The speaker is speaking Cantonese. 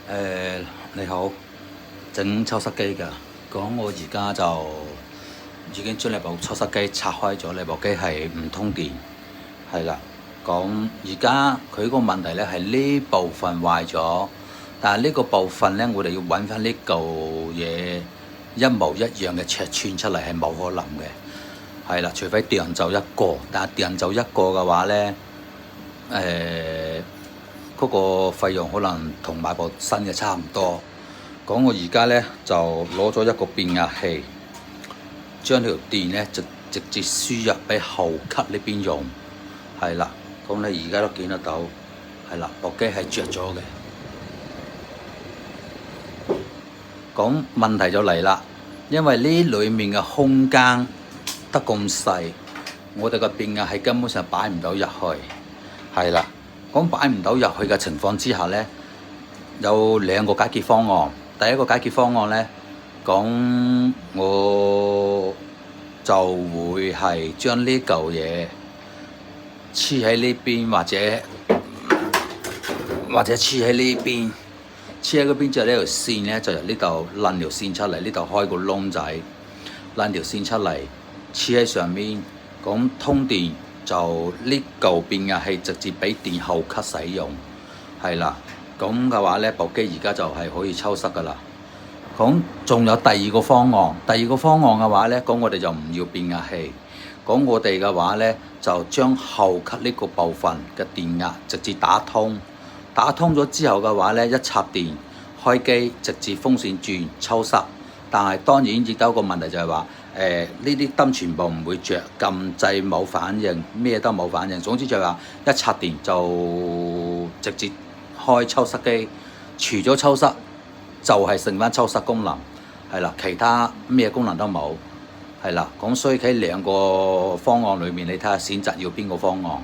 你好，整抽濕機㗎。講我而家就已經將你部抽濕機拆開咗，你部機係唔通電，係啦。講而家佢個問題咧係呢部分壞咗，但係呢個部分咧我哋要揾翻呢嚿嘢一模一樣嘅尺寸出嚟係冇可能嘅，係啦，除非訂就一個，但係訂就一個嘅話咧，嗰個費用可能同買部新嘅差唔多。講我而家咧就攞咗一個變壓器，將條電咧直接輸入俾後級呢邊用，係啦。咁你而家都見得到，係啦，部機係着咗嘅。咁問題就嚟啦，因為呢裡面嘅空間得咁細，我哋個變壓器根本上擺唔到入去，係啦。咁擺唔到入去嘅情況之下呢，有兩個解決方案。第一個解決方案呢，講我就會係將呢嚿嘢黐喺呢邊，或者黐喺呢邊，黐喺嗰邊之後呢條線呢，就由呢度攣條線出嚟，呢度開個窿仔，攣條線出嚟，黐喺上面，咁通電就呢嚿變壓器直接俾電後級使用，係啦。咁嘅話呢，部機而家就係可以抽濕噶啦。咁仲有第二個方案，嘅話呢，咁我哋就唔要變壓器。講我哋嘅話呢，就將後級呢個部分嘅電壓直接打通，打通咗之後嘅話呢，一插電開機，直接風扇轉抽濕。但係當然亦都有個問題就係話，呢啲燈全部唔會着，撳掣冇反應，咩都冇反應。總之就係話一插電就直接開抽濕機，除咗抽濕就係剩翻抽濕功能，係啦，其他咩功能都冇，係啦。咁所以喺兩個方案裏面，你睇下選擇要邊個方案。